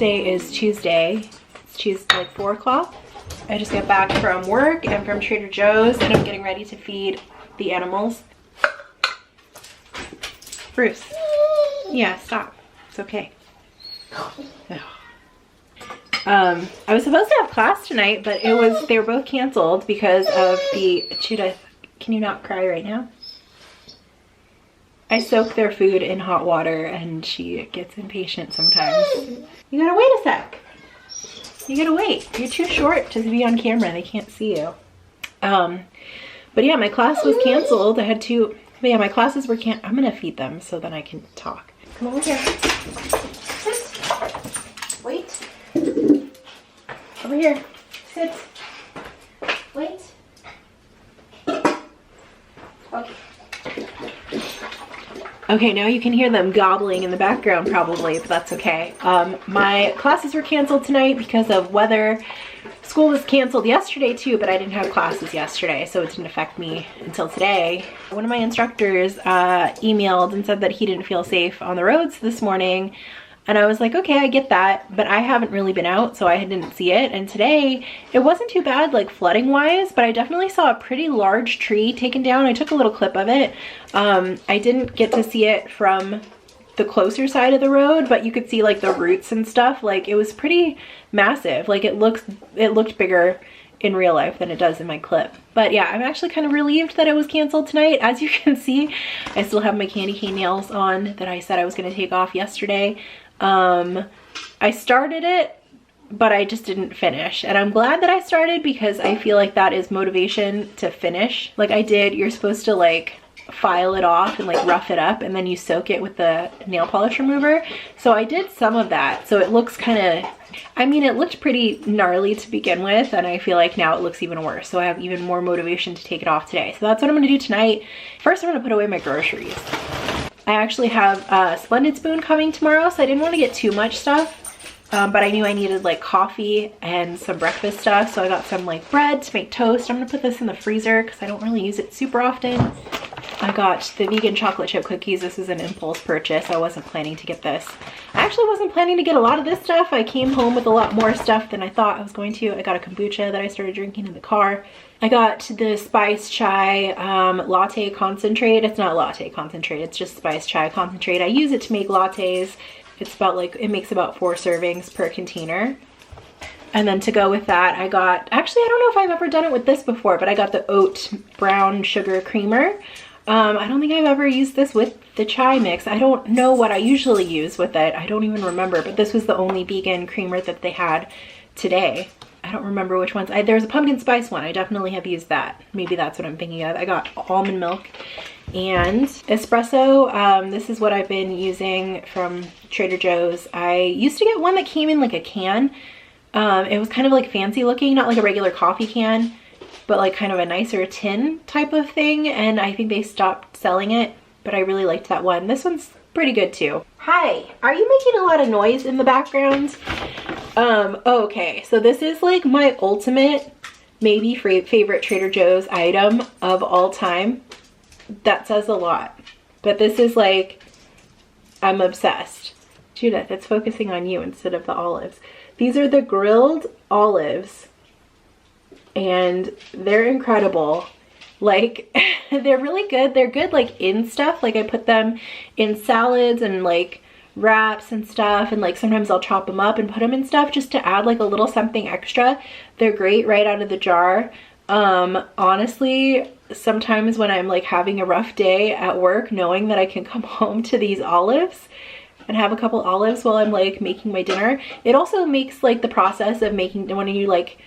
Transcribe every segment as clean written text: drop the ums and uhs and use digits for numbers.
Today is Tuesday. It's Tuesday, like 4 o'clock. I just got back from work and from Trader Joe's, and I'm getting ready to feed the animals. Bruce. Yeah, stop. It's okay. I was supposed to have class tonight, but they were both canceled because of the Judith. Can you not cry right now? I soak their food in hot water and she gets impatient sometimes. You gotta wait a sec. You gotta wait. You're too short to be on camera. They can't see you. But yeah, my class was canceled. I had to, but yeah, my classes were canceled. I'm gonna feed them so that I can talk. Come over here. Sit. Wait. Over here. Sit. Wait. Okay. Okay, now you can hear them gobbling in the background probably, but that's okay. My classes were canceled tonight because of weather. School was canceled yesterday too, but I didn't have classes yesterday, so it didn't affect me until today. One of my instructors emailed and said that he didn't feel safe on the roads this morning. And I was like, okay, I get that, but I haven't really been out, so I didn't see it. And today, it wasn't too bad, like flooding wise, but I definitely saw a pretty large tree taken down. I took a little clip of it. I didn't get to see it from the closer side of the road, but you could see like the roots and stuff. Like it was pretty massive. Like it looked bigger in real life than it does in my clip. But yeah, I'm actually kind of relieved that it was canceled tonight. As you can see, I still have my candy cane nails on that I said I was going to take off yesterday. I started it, but I just didn't finish, and I'm glad that I started because I feel like that is motivation to finish. Like I did, you're supposed to like file it off and like rough it up, and then you soak it with the nail polish remover. So I did some of that, so it looks kind of, I mean, it looked pretty gnarly to begin with, and I feel like now it looks even worse, so I have even more motivation to take it off today. So that's what I'm gonna do tonight. First, I'm gonna put away my groceries. I actually have a Splendid Spoon coming tomorrow, so I didn't want to get too much stuff, but I knew I needed like coffee and some breakfast stuff, so I got some like bread to make toast. I'm gonna put this in the freezer because I don't really use it super often. I got the vegan chocolate chip cookies. This is an impulse purchase. I wasn't planning to get this. I actually wasn't planning to get a lot of this stuff. I came home with a lot more stuff than I thought I was going to. I got a kombucha that I started drinking in the car. I got the Spice Chai latte concentrate. It's not latte concentrate, it's just Spice Chai concentrate. I use it to make lattes. It's about like, it makes about 4 servings per container. And then to go with that, I got, actually I don't know if I've ever done it with this before, but I got the oat brown sugar creamer. I don't think I've ever used this with the chai mix. I don't know what I usually use with it. I don't even remember, but this was the only vegan creamer that they had today. I don't remember which ones. There's a pumpkin spice one. I definitely have used that. Maybe that's what I'm thinking of. I got almond milk and espresso. This is what I've been using from Trader Joe's. I used to get one that came in like a can. It was kind of like fancy looking, not like a regular coffee can, but like kind of a nicer tin type of thing. And I think they stopped selling it, but I really liked that one. This one's pretty good too. Hi, are you making a lot of noise in the background? Okay, so this is like my ultimate, maybe favorite Trader Joe's item of all time. That says a lot, but this is like, I'm obsessed. Judith, it's focusing on you instead of the olives. These are the grilled olives, and they're incredible. Like, they're really good. They're good like in stuff. Like I put them in salads and like wraps and stuff, and like sometimes I'll chop them up and put them in stuff just to add like a little something extra. They're great right out of the jar. Honestly, sometimes when I'm like having a rough day at work, knowing that I can come home to these olives and have a couple olives while I'm like making my dinner, it also makes like the process of making, when you like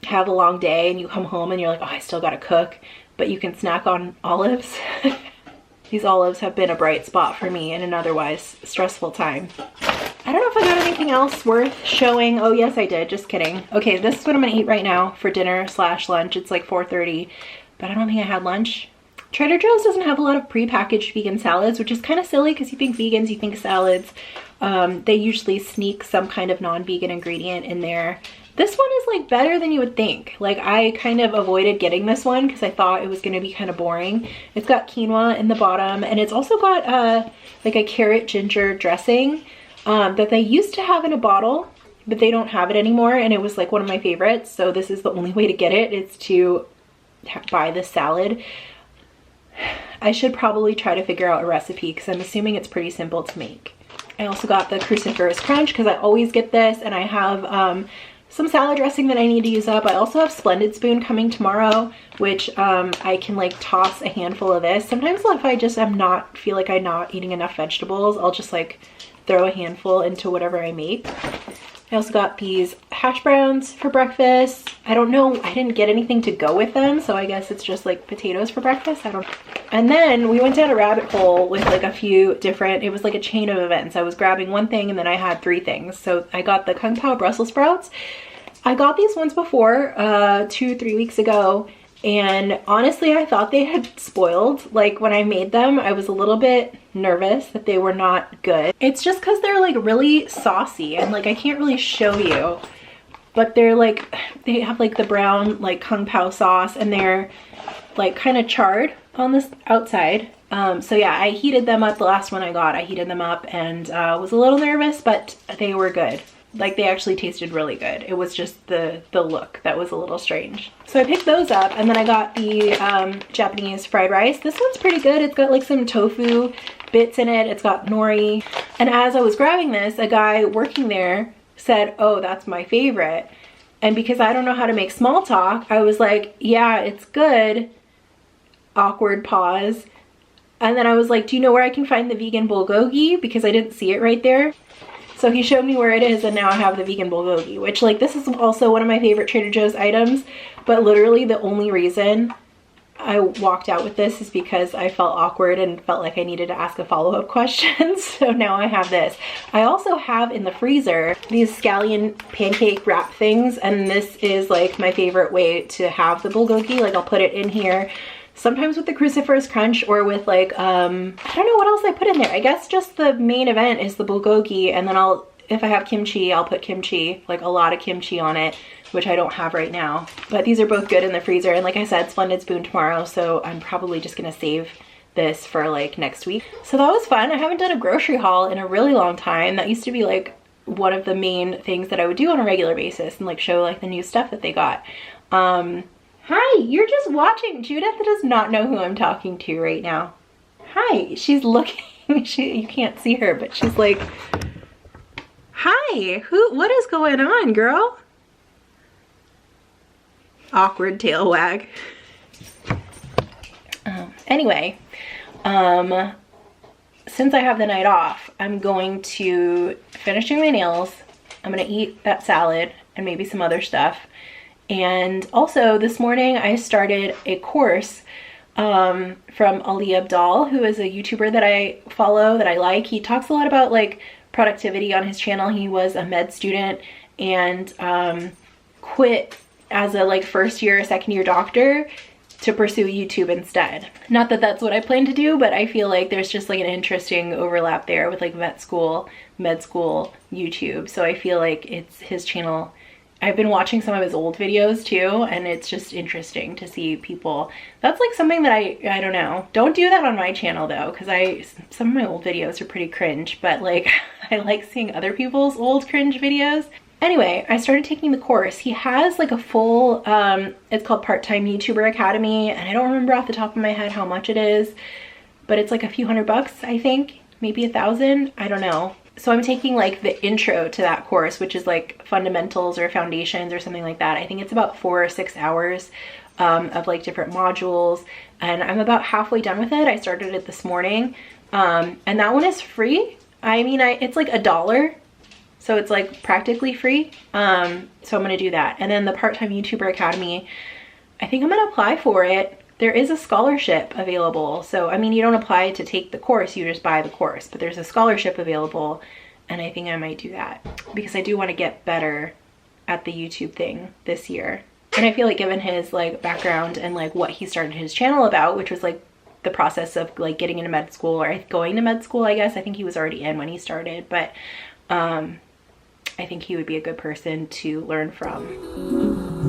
have a long day and you come home and you're like, oh, I still gotta cook, but you can snack on olives. These olives have been a bright spot for me in an otherwise stressful time. I don't know if I got anything else worth showing. Oh yes, I did, just kidding. Okay, this is what I'm gonna eat right now for dinner / lunch. It's like 4:30, but I don't think I had lunch. Trader Joe's doesn't have a lot of pre-packaged vegan salads, which is kind of silly because you think vegans, you think salads. They usually sneak some kind of non-vegan ingredient in there. This one is like better than you would think. Like I kind of avoided getting this one because I thought it was going to be kind of boring. It's got quinoa in the bottom, and it's also got like a carrot ginger dressing. that they used to have in a bottle, but they don't have it anymore, and it was like one of my favorites. So this is the only way to get it, is to buy this salad. I should probably try to figure out a recipe because I'm assuming it's pretty simple to make. I also got the cruciferous crunch because I always get this, and I have some salad dressing that I need to use up. I also have Splendid Spoon coming tomorrow, which I can like toss a handful of this. Sometimes if I just feel like I'm not eating enough vegetables, I'll just like throw a handful into whatever I make. I also got these hash browns for breakfast. I don't know, I didn't get anything to go with them, so I guess it's just like potatoes for breakfast. I don't know. And then we went down a rabbit hole with like a few different, it was like a chain of events. I was grabbing one thing and then I had 3 things. So I got the Kung Pao Brussels sprouts. I got these ones before, 2-3 weeks ago, and honestly I thought they had spoiled. Like when I made them, I was a little bit nervous that they were not good. It's just because they're like really saucy, and like I can't really show you, but they're like, they have like the brown like Kung Pao sauce, and they're like kind of charred on this outside. So yeah, I heated them up. The last one I got, I heated them up and was a little nervous, but they were good. Like they actually tasted really good. It was just the look that was a little strange. So I picked those up, and then I got the Japanese fried rice. This one's pretty good. It's got like some tofu bits in it. It's got nori. And as I was grabbing this, a guy working there said, "Oh, that's my favorite." And because I don't know how to make small talk, I was like, "Yeah, it's good." Awkward pause. And then I was like, "Do you know where I can find the vegan bulgogi?" Because I didn't see it right there. So he showed me where it is, and now I have the vegan bulgogi, which like this is also one of my favorite Trader Joe's items, but literally the only reason I walked out with this is because I felt awkward and felt like I needed to ask a follow-up question. So now I have this. I also have in the freezer these scallion pancake wrap things, and this is like my favorite way to have the bulgogi. Like I'll put it in here, sometimes with the cruciferous crunch, or with like, I don't know what else I put in there. I guess just the main event is the bulgogi, and then if I have kimchi, I'll put kimchi, like a lot of kimchi on it, which I don't have right now. But these are both good in the freezer, and like I said, Splendid Spoon tomorrow, so I'm probably just gonna save this for like next week. So that was fun. I haven't done a grocery haul in a really long time. That used to be like one of the main things that I would do on a regular basis, and like show like the new stuff that they got. Hi, you're just watching. Judith does not know who I'm talking to right now. Hi, she's looking. You can't see her, but she's like, hi, what is going on, girl? Awkward tail wag. Anyway, since I have the night off, I'm going to finish doing my nails. I'm gonna eat that salad and maybe some other stuff. And also this morning I started a course from Ali Abdaal, who is a YouTuber that I follow, that I like. He talks a lot about like productivity on his channel. He was a med student and quit as a like first year, second year doctor to pursue YouTube instead. Not that that's what I plan to do, but I feel like there's just like an interesting overlap there with like vet school, med school, YouTube. So I feel like it's his channel. I've been watching some of his old videos too, and it's just interesting to see people. That's like something that I don't know. Don't do that on my channel though, because some of my old videos are pretty cringe, but like I like seeing other people's old cringe videos. Anyway, I started taking the course. He has like a full, it's called Part-Time YouTuber Academy, and I don't remember off the top of my head how much it is, but it's like a few $100, I think, maybe 1,000, I don't know. So I'm taking like the intro to that course, which is like fundamentals or foundations or something like that. I think it's about 4 or 6 hours of like different modules, and I'm about halfway done with it. I started it this morning, and that one is free. I mean, it's like $1, so it's like practically free. So I'm gonna do that. And then the Part-Time YouTuber Academy, I think I'm gonna apply for it. There is a scholarship available. So, I mean, you don't apply to take the course, you just buy the course, but there's a scholarship available, and I think I might do that because I do want to get better at the YouTube thing this year. And I feel like given his like background and like what he started his channel about, which was like the process of like getting into med school or going to med school, I guess. I think he was already in when he started, but I think he would be a good person to learn from.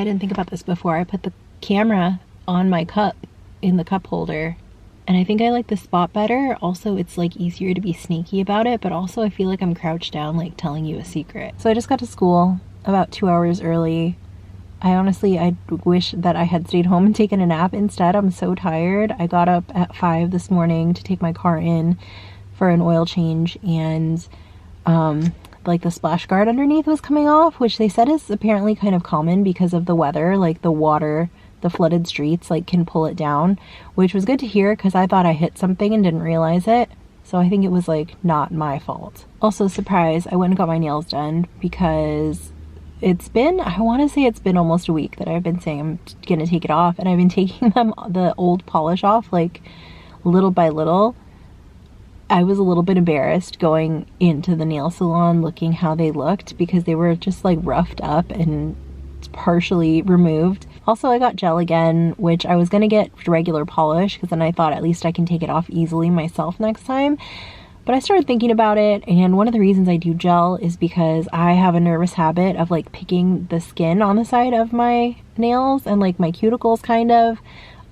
I didn't think about this before. I put the camera on my cup in the cup holder, and I think I like the spot better. Also, it's like easier to be sneaky about it, but also I feel like I'm crouched down like telling you a secret. So I just got to school about 2 hours early. I wish that I had stayed home and taken a nap instead. I'm so tired. I got up at 5 this morning to take my car in for an oil change, and like the splash guard underneath was coming off, which they said is apparently kind of common because of the weather. Like the water, the flooded streets like can pull it down, which was good to hear because I thought I hit something and didn't realize it. So I think it was like not my fault. Also, surprise, I went and got my nails done because it's been, I want to say it's been almost a week that I've been saying I'm gonna take it off, and I've been taking them, the old polish off, like little by little. I was a little bit embarrassed going into the nail salon looking how they looked because they were just like roughed up and partially removed. Also, I got gel again, which I was gonna get regular polish because then I thought at least I can take it off easily myself next time. But I started thinking about it, and one of the reasons I do gel is because I have a nervous habit of like picking the skin on the side of my nails and like my cuticles kind of.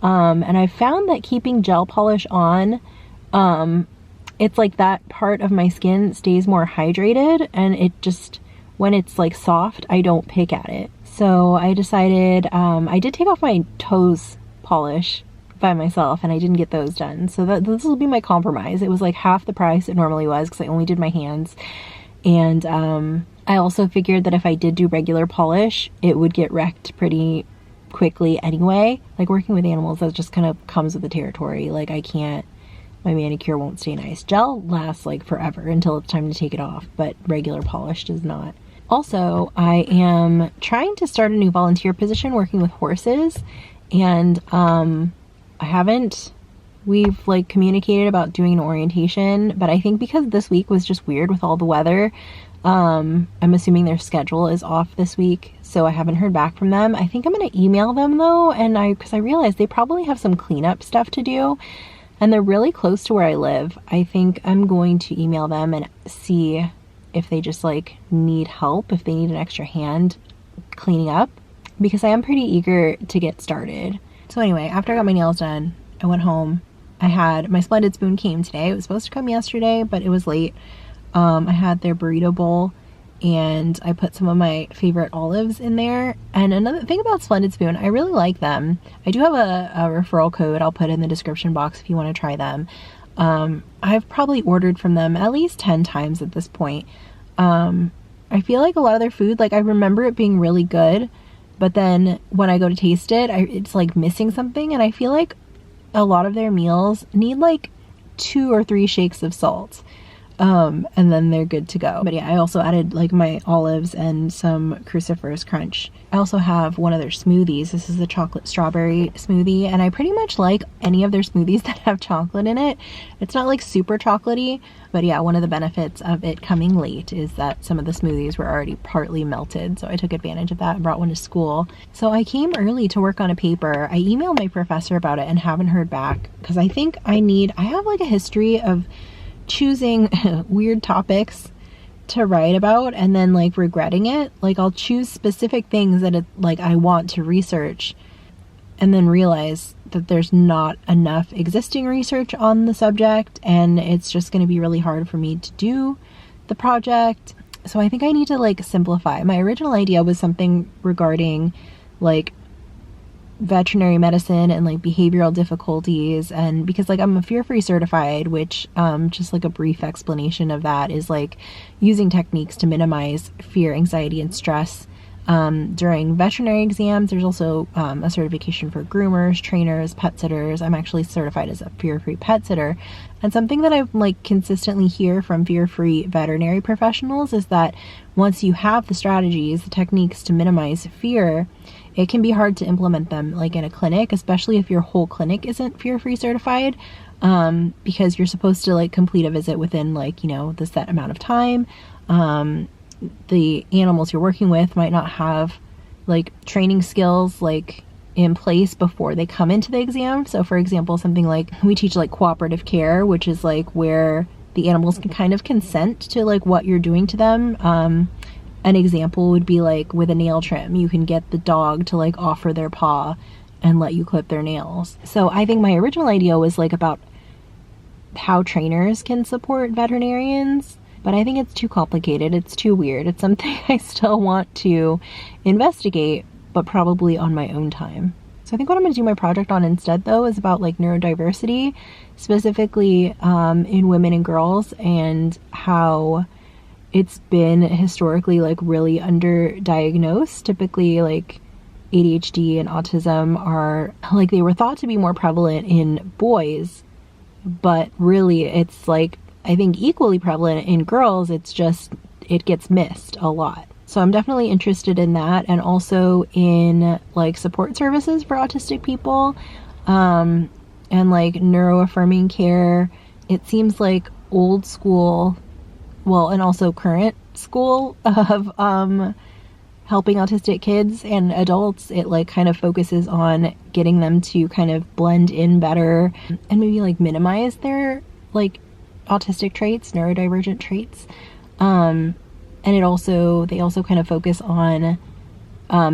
And I found that keeping gel polish on, it's like that part of my skin stays more hydrated, and it just, when it's like soft, I don't pick at it. So I decided, I did take off my toes polish by myself, and I didn't get those done. So this will be my compromise. It was like half the price it normally was because I only did my hands. And I also figured that if I did do regular polish, it would get wrecked pretty quickly anyway. Like working with animals, that just kind of comes with the territory. Like I can't, my manicure won't stay nice. Gel lasts like forever until it's time to take it off, but regular polish does not. Also, I am trying to start a new volunteer position working with horses, and we've like communicated about doing an orientation, but I think because this week was just weird with all the weather, I'm assuming their schedule is off this week, so I haven't heard back from them. I think I'm gonna email them though, and because I realized they probably have some cleanup stuff to do, and they're really close to where I live. I think I'm going to email them and see if they just like need help, if they need an extra hand cleaning up, because I am pretty eager to get started. So anyway, after I got my nails done, I went home. I had, my Splendid Spoon came today. It was supposed to come yesterday, but it was late. I had their burrito bowl, and I put some of my favorite olives in there. And another thing about Splendid Spoon, I really like them. I do have a referral code I'll put in the description box if you want to try them. I've probably ordered from them at least 10 times at this point. I feel like a lot of their food, like I remember it being really good, but then when I go to taste it, it's like missing something, and I feel like a lot of their meals need like 2 or 3 shakes of salt. And then they're good to go. But yeah, I also added like my olives and some cruciferous crunch. I also have one of their smoothies. This is the chocolate strawberry smoothie, and I pretty much like any of their smoothies that have chocolate in it. It's not like super chocolatey, but yeah, one of the benefits of it coming late is that some of the smoothies were already partly melted, so I took advantage of that and brought one to school. So I came early to work on a paper. I emailed my professor about it and haven't heard back because I think I have like a history of choosing weird topics to write about and then like regretting it. Like I'll choose specific things that I want to research and then realize that there's not enough existing research on the subject, and it's just going to be really hard for me to do the project. So I think I need to like simplify. My original idea was something regarding like veterinary medicine and like behavioral difficulties, and because like I'm a fear-free certified, which just like a brief explanation of that is like using techniques to minimize fear, anxiety, and stress during veterinary exams. There's also a certification for groomers, trainers, pet sitters. I'm actually certified as a fear-free pet sitter, and something that I like consistently hear from fear-free veterinary professionals is that once you have the strategies, the techniques to minimize fear, it can be hard to implement them like in a clinic, especially if your whole clinic isn't fear-free certified, because you're supposed to like complete a visit within like, you know, the set amount of time. The animals you're working with might not have like training skills like in place before they come into the exam. So for example, something like we teach like cooperative care, which is like where the animals can kind of consent to like what you're doing to them. an example would be like with a nail trim, you can get the dog to like offer their paw and let you clip their nails. So I think my original idea was like about how trainers can support veterinarians, but I think it's too complicated. It's too weird. It's something I still want to investigate, but probably on my own time. So I think what I'm going to do my project on instead though is about like neurodiversity, specifically in women and girls, and how it's been historically like really underdiagnosed. Typically like ADHD and autism are like, they were thought to be more prevalent in boys, but really it's like, I think equally prevalent in girls. It's just, it gets missed a lot. So I'm definitely interested in that, and also in like support services for autistic people, and like neuroaffirming care. It seems like old school, well, and also current school of helping autistic kids and adults. It like kind of focuses on getting them to kind of blend in better and maybe like minimize their like autistic traits, neurodivergent traits. And they also kind of focus on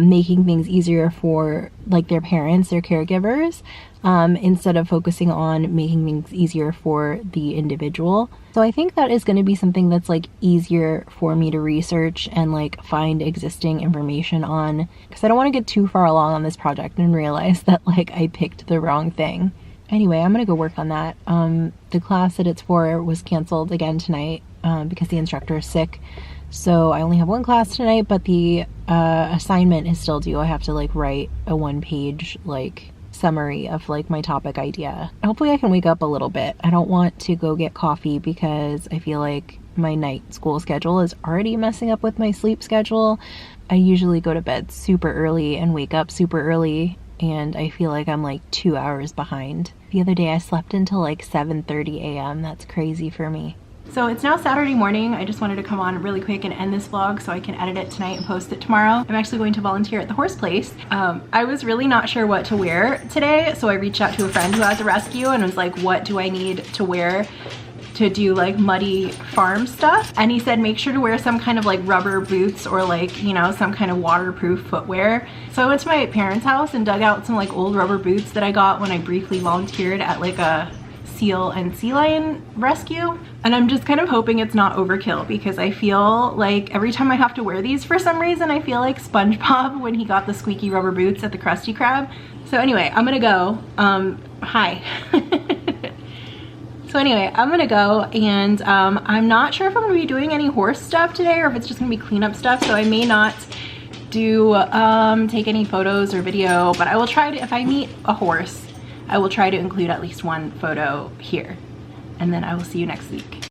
making things easier for like their parents, their caregivers, instead of focusing on making things easier for the individual. So I think that is going to be something that's like easier for me to research and like find existing information on, because I don't want to get too far along on this project and realize that like I picked the wrong thing. Anyway, I'm going to go work on that. The class that it's for was canceled again tonight because the instructor is sick. So I only have one class tonight, but the assignment is still due. I have to like write a 1-page like summary of like my topic idea. Hopefully I can wake up a little bit. I don't want to go get coffee because I feel like my night school schedule is already messing up with my sleep schedule. I usually go to bed super early and wake up super early, and I feel like I'm like 2 hours behind. The other day I slept until like 7:30 a.m. That's crazy for me. So it's now Saturday morning. I just wanted to come on really quick and end this vlog so I can edit it tonight and post it tomorrow. I'm actually going to volunteer at the horse place. I was really not sure what to wear today, so I reached out to a friend who has a rescue and was like, what do I need to wear to do like muddy farm stuff? And he said make sure to wear some kind of like rubber boots or like, you know, some kind of waterproof footwear. So I went to my parents' house and dug out some like old rubber boots that I got when I briefly volunteered at like a seal and sea lion rescue, and I'm just kind of hoping it's not overkill, because I feel like every time I have to wear these for some reason I feel like SpongeBob when he got the squeaky rubber boots at the Krusty Krab. So anyway, I'm gonna go. Hi. So anyway, I'm gonna go, and I'm not sure if I'm gonna be doing any horse stuff today or if it's just gonna be cleanup stuff, so I may not do take any photos or video, but I will try to, if I meet a horse, I will try to include at least one photo here, and then I will see you next week.